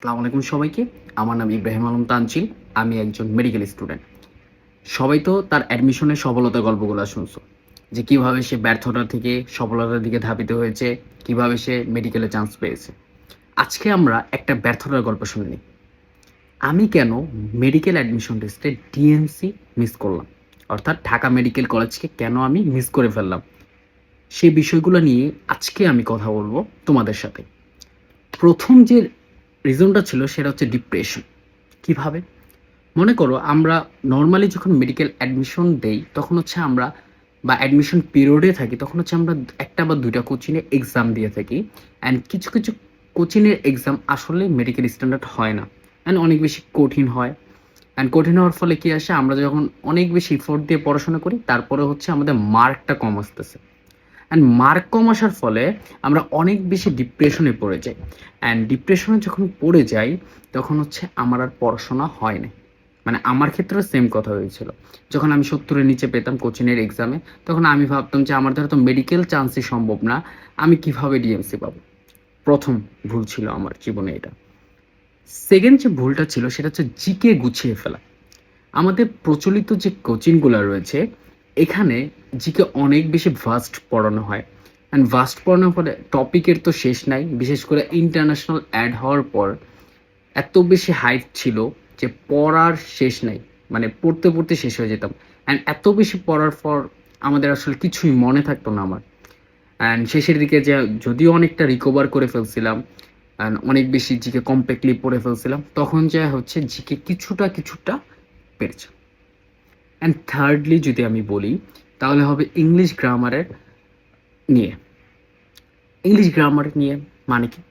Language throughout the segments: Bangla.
আসসালামু আলাইকুম সবাইকে। আমার নাম ইব্রাহিম আলম তানজিল। আমি একজন মেডিকেল স্টুডেন্ট। সবাই তো তার অ্যাডমিশনের সফলতার গল্পগুলো শুনছো। যে কিভাবে সে ব্যর্থতা থেকে সফলতার দিকে ধাবিত হয়েছে, কিভাবে সে মেডিকেলে চান্স পেয়েছে। আজকে আমরা একটা ব্যর্থতার গল্প শুনে নিই। আমি কেন মেডিকেল অ্যাডমিশন টেস্টে ডিএমসি মিস করলাম? অর্থাৎ ঢাকা মেডিকেল কলেজকে কেন আমি মিস করে ফেললাম? সেই বিষয়গুলো নিয়ে আজকে আমি কথা বলবো তোমাদের সাথে। প্রথম যে রিজনটা ছিল সেটা হচ্ছে ডিপ্রেশন। কিভাবে? মনে করো আমরা নর্মালি যখন মেডিকেল অ্যাডমিশন দেই তখন হচ্ছে আমরা বা অ্যাডমিশন পিরিয়ডে থাকি তখন হচ্ছে আমরা একটা বা দুইটা কোচিংয়ে এক্সাম দিয়ে থাকি। অ্যান্ড কিছু কিছু কোচিংয়ের এক্সাম আসলে মেডিকেল স্ট্যান্ডার্ড হয় না, অ্যান্ড অনেক বেশি কঠিন হয়। অ্যান্ড কঠিন হওয়ার ফলে কি আসে, আমরা যখন অনেক বেশি ইফোর্ট দিয়ে পড়াশোনা করি তারপরে হচ্ছে আমাদের মার্কটা কম আসতেছে। অ্যান্ড মার্ক কম আসার ফলে আমরা অনেক বেশি ডিপ্রেশনে পড়ে যাই। অ্যান্ড ডিপ্রেশনে যখন পড়ে যাই তখন হচ্ছে আমার আর পড়াশোনা হয় না। মানে আমার ক্ষেত্রেও সেম কথা হয়েছিল। যখন আমি 70-এর নিচে পেতাম কোচিংয়ের এক্সামে, তখন আমি ভাবতাম যে আমার দ্বারা তো মেডিকেল চান্সই সম্ভব না, আমি কিভাবে ডিএমসি পাবো। প্রথম ভুল ছিল আমার জীবনে এটা। সেকেন্ড যে ভুলটা ছিল সেটা হচ্ছে জিকে গুছিয়ে ফেলা। আমাদের প্রচলিত যে কোচিংগুলো রয়েছে এখানে জিকে অনেক বেশি ভাস্ট পড়ানো হয়। অ্যান্ড ভাস্ট পড়ানোর ফলে টপিকের তো শেষ নাই, বিশেষ করে ইন্টারন্যাশনাল অ্যাড হওয়ার পর এত বেশি হাইপ ছিল যে পড়ার শেষ নাই। মানে পড়তে পড়তে শেষ হয়ে যেতাম। অ্যান্ড এত বেশি পড়ার পর আমাদের আসলে কিছুই মনে থাকতো না আমার। অ্যান্ড শেষের দিকে যে যদিও অনেকটা রিকভার করে ফেলছিলাম, অ্যান্ড অনেক বেশি জিকে কম্প্যাক্টলি পড়ে ফেলছিলাম, তখন যা হচ্ছে জিকে কিছুটা কিছুটা পেরেছে। অ্যান্ড থার্ডলি যদি আমি বলি তাহলে হবে ইংলিশ গ্রামারের নিয়ে। ইংলিশ গ্রামার নিয়ে মানে কি?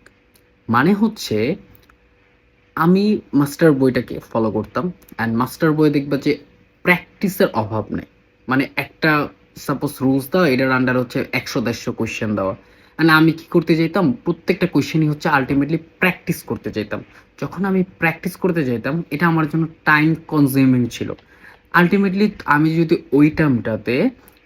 মানে হচ্ছে আমি মাস্টার বইটাকে ফলো করতাম। অ্যান্ড মাস্টার বই দেখবা যে প্র্যাকটিসের অভাব নেই। মানে একটা সাপোজ রুলস দেওয়া, এটার আন্ডার হচ্ছে 100-150 কোয়েশ্চেন দেওয়া। অ্যান্ড আমি কি করতে চাইতাম, প্রত্যেকটা কোয়েশ্চেনই হচ্ছে আলটিমেটলি প্র্যাকটিস করতে চাইতাম। যখন আমি প্র্যাকটিস করতে চাইতাম এটা আমার জন্য টাইম কনজিউমিং ছিল। আলটিমেটলি আমি যদি ওই টাইমটাতে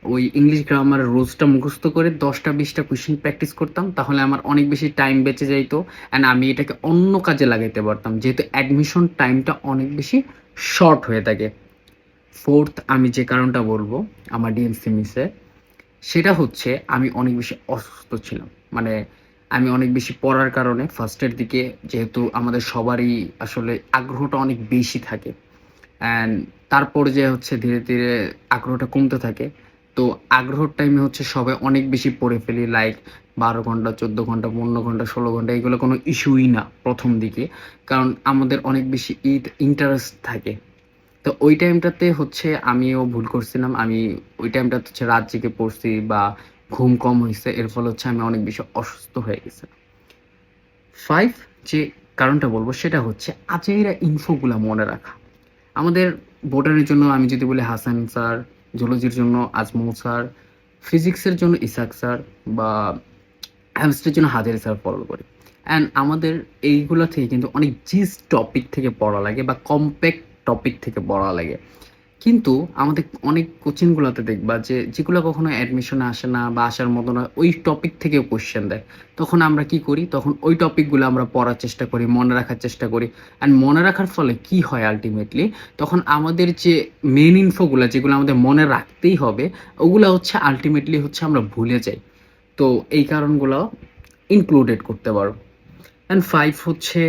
ওই ইংলিশ গ্রামার রুলসটা মুখস্থ করে 10টা-20টা কোয়েশ্চেন প্র্যাকটিস করতাম তাহলে আমার অনেক বেশি টাইম বেঁচে যাইতো। অ্যান্ড আমি এটাকে অন্য কাজে লাগাইতে পারতাম, যেহেতু অ্যাডমিশন টাইমটা অনেক বেশি শর্ট হয়ে থাকে। ফোর্থ আমি যে কারণটা বলবো আমার ডিএমসি মিসে, সেটা হচ্ছে আমি অনেক বেশি অসুস্থ ছিলাম। মানে আমি অনেক বেশি পড়ার কারণে ফার্স্টের দিকে, যেহেতু আমাদের সবারই আসলে আগ্রহটা অনেক বেশি থাকে, অ্যান্ড তারপর যে হচ্ছে ধীরে ধীরে আগ্রহটা কমতে থাকে। তো আগ্রহর টাইমে হচ্ছে সবাই অনেক বেশি পড়ে ফেলি, লাইক 12 ঘন্টা, 14 ঘন্টা, 15 ঘন্টা, 16 ঘন্টা, এগুলো কোনো ইস্যুই না প্রথম দিকে। কারণ আমাদের অনেক বেশি ইন্টারেস্ট থাকে। তো ওই টাইমটাতে হচ্ছে আমিও ভুল করছিলাম। আমি ওই টাইমটাতে হচ্ছে রাত জেগে পড়ছি বা ঘুম কম হয়েছে, এর ফলে হচ্ছে আমি অনেক বেশি অসুস্থ হয়ে গেছি। ফাইভ যে কারণটা বলবো সেটা হচ্ছে আজেইরা ইনফোগুলা মনে রাখা। আমাদের বোটানির জন্য আমি যদি বলি হাসান স্যার, জুলজির জন্য আজমল স্যার, ফিজিক্সের জন্য ইসাক স্যার, বা কেমিস্ট্রির জন্য হাজারি স্যার ফলো করি। অ্যান্ড আমাদের এইগুলো থেকে কিন্তু অনেক জিস টপিক থেকে পড়া লাগে বা কম্প্যাক্ট টপিক থেকে পড়া লাগে। কিন্তু আমাদের অনেক কোচিংগুলোতে দেখবা যে যেগুলো কখনো অ্যাডমিশনে আসে না বা আসার মতো না, ওই টপিক থেকেও কোশ্চেন দেয়। তখন আমরা কি করি, তখন ওই টপিকগুলো আমরা পড়ার চেষ্টা করি, মনে রাখার চেষ্টা করি। অ্যান্ড মনে রাখার ফলে কি হয় আলটিমেটলি, তখন আমাদের যে মেন ইনফোগুলো যেগুলো আমাদের মনে রাখতেই হবে, ওগুলো হচ্ছে আলটিমেটলি হচ্ছে আমরা ভুলে যাই। তো এই কারণগুলো ইনক্লুডেড করতে পারো। অ্যান্ড ফাইভ হচ্ছে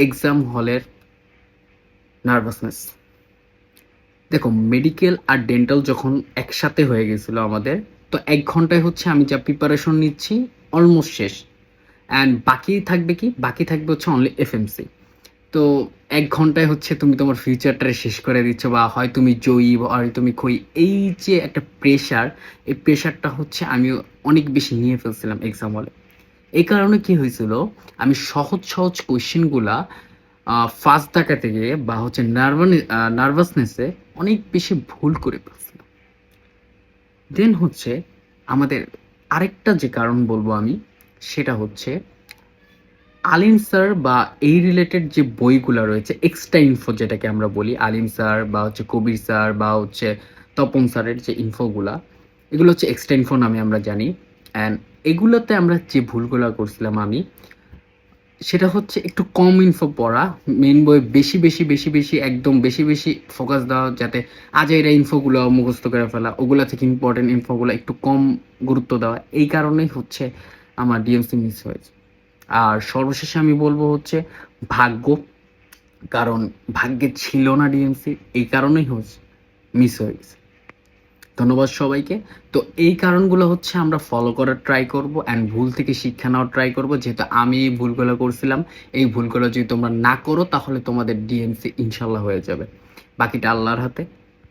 এক্সাম হলের নার্ভাসনেস। দেখো মেডিকেল আর ডেন্টাল যখন একসাথে হয়ে গেছিলো আমাদের, তো 1 ঘন্টায় হচ্ছে আমি যা প্রিপারেশন নিচ্ছি অলমোস্ট শেষ। অ্যান্ড বাকি থাকবে কি, বাকি থাকবে হচ্ছে অনলি এফএমসি। তো 1 ঘন্টায় হচ্ছে তুমি তোমার ফিউচারটা শেষ করে দিচ্ছ, বা হয় তুমি জয়ী বা হয় তুমি খই। এই যে একটা প্রেশার, এই প্রেশারটা হচ্ছে আমি অনেক বেশি নিয়ে ফেলছিলাম এক্সাম হলে। এই কারণে কি হয়েছিল, আমি সহজ সহজ কোয়েশ্চেনগুলা ফার্স্ট দেখাতে গিয়ে বা হচ্ছে নার্ভাসনেসে অনেক বেশি ভুল করে ফেলছিলাম। দেন হচ্ছে আমাদের আরেকটা যে কারণ বলবো আমি, সেটা হচ্ছে আলিম স্যার বা এই রিলেটেড যে বইগুলো রয়েছে, এক্সট্রা ইনফো যেটাকে আমরা বলি, আলিম স্যার বা হচ্ছে কবির স্যার বা হচ্ছে তপন স্যারের যে ইনফোগুলা, এগুলো হচ্ছে এক্সট্রা ইনফো নামে আমরা জানি। অ্যান্ড এগুলোতে আমরা যে ভুলগুলো করছিলাম আমি, সেটা হচ্ছে একটু কম ইনফো পড়া, মেইন বই বেশি বেশি বেশি বেশি একদম বেশি বেশি ফোকাস দেওয়া, যাতে আজাইরা ইনফোগুলো মুখস্থ করে ফেলা, ওগুলা থেকে ইম্পর্টেন্ট ইনফোগুলো একটু কম গুরুত্ব দেওয়া, এই কারণেই হচ্ছে আমার ডিএমসি মিস হয়েছে। আর সর্বশেষে আমি বলবো হচ্ছে ভাগ্য, কারণ ভাগ্যে ছিল না ডিএমসি, এই কারণেই হচ্ছে মিস হয়ে গেছে। ধন্যবাদ সবাইকে। তো এই কারণগুলো হচ্ছে আমরা ফলো করার ট্রাই করব, অ্যান্ড ভুল থেকে শিক্ষা নেওয়ার ট্রাই করব, যেহেতু আমি এই ভুলগুলো করছিলাম। এই ভুলগুলো যদি তোমরা না করো তাহলে তোমাদের ডিএমসি ইনশাল্লাহ হয়ে যাবে। বাকিটা আল্লাহর হাতে।